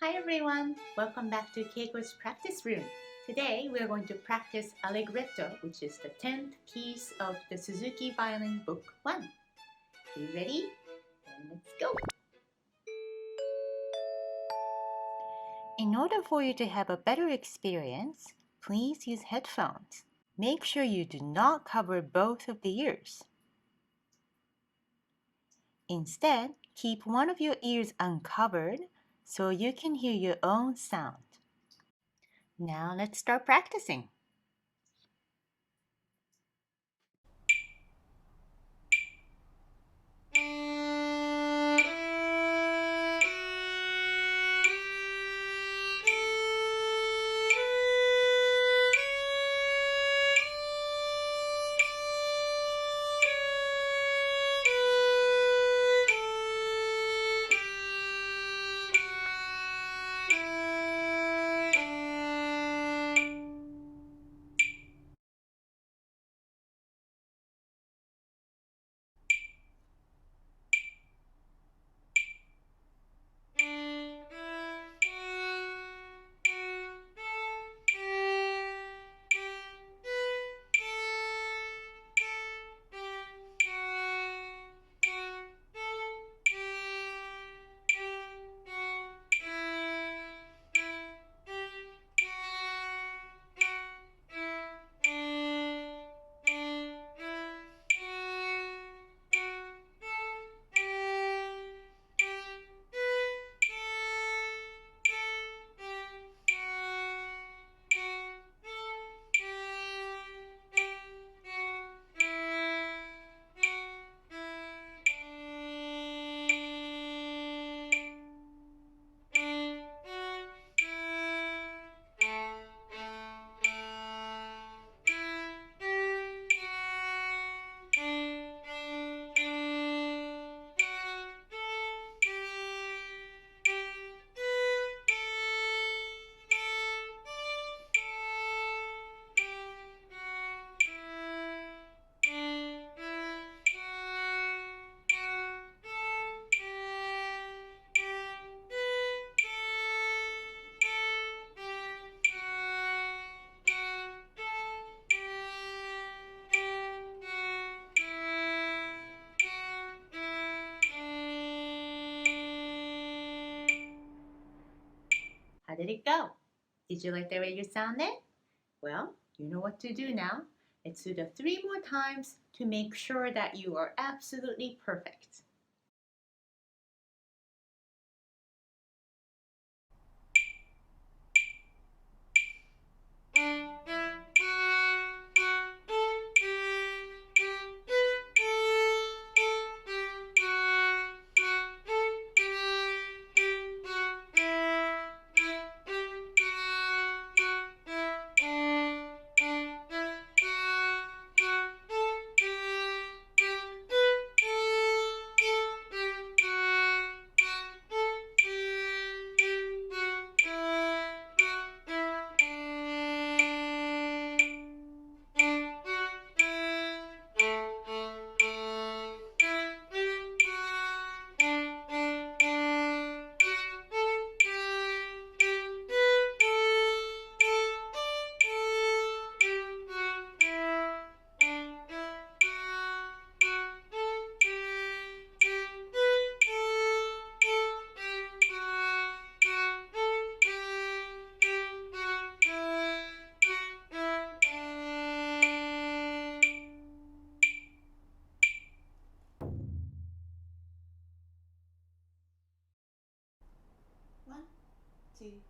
Hi everyone! Welcome back to Keiko's practice room. Today we are going to practice Allegretto, which is the 10th piece of the Suzuki Violin Book 1. Are you ready? Then let's go! In order for you to have a better experience, please use headphones. Make sure you do not cover both of the ears. Instead, keep one of your ears uncovered so you can hear your own sound. Now let's start practicing. How did it go? Did you like the way you sounded? Well, you know what to do now. Let's do the 3 more times to make sure that you are absolutely perfect. One, two, three.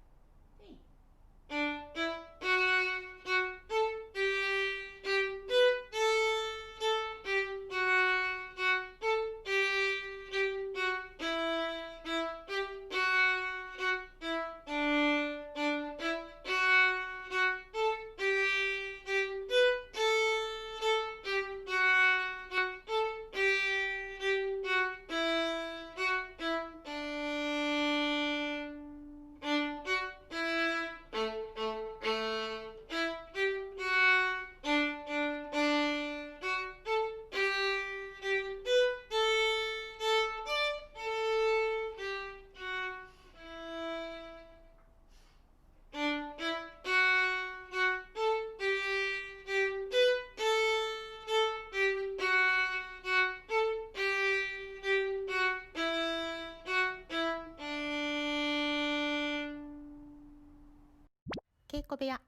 Keiko 部屋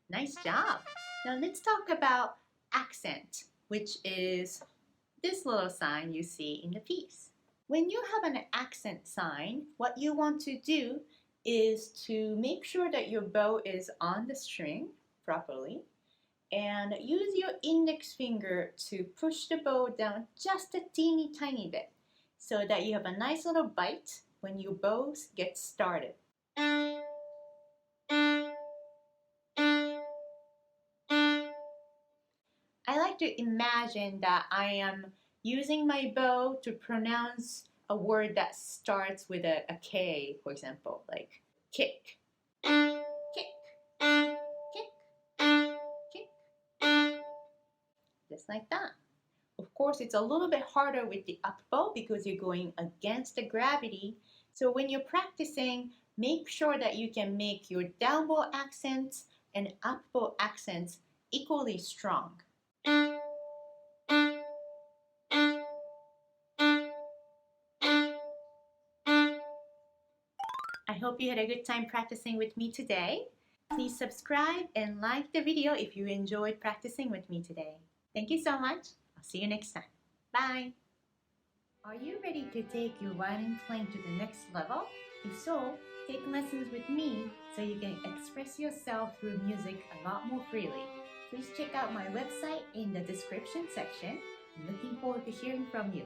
Nice job! Now let's talk about accent, which is this little sign you see in the piece. When you have an accent sign, what you want to do is to make sure that your bow is on the string properly and use your index finger to push the bow down just a teeny tiny bit so that you have a nice little bite when your bow gets started. I like to imagine that I am using my bow to pronounce a word that starts with a K, for example, like kick. Kick, kick, kick. Just like that. Of course, it's a little bit harder with the up bow because you're going against the gravity. So when you're practicing, make sure that you can make your down bow accents and up bow accents equally strong. I hope you had a good time practicing with me today. Please subscribe and like the video if you enjoyed practicing with me today. Thank you so much. I'll see you next time. Bye! Are you ready to take your violin playing to the next level? If so, take lessons with me so you can express yourself through music a lot more freely. Please check out my website in the description section. I'm looking forward to hearing from you.